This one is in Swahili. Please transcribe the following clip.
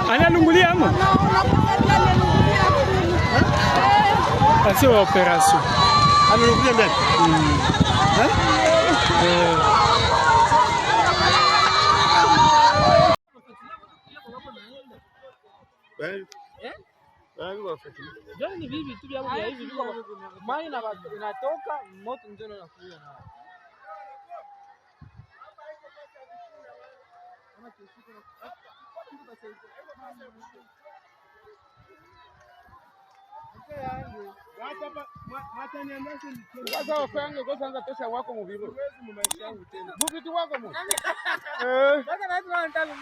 Analungulia ama? Sio operation. Analungulia ndani. Ni vivi tu vya hivi viko mai inatoka moto ndio unakuja na sasa wafange kwa sasa pesa wako mviro mu maisha yangu tena vitu wako mu sasa na tunataka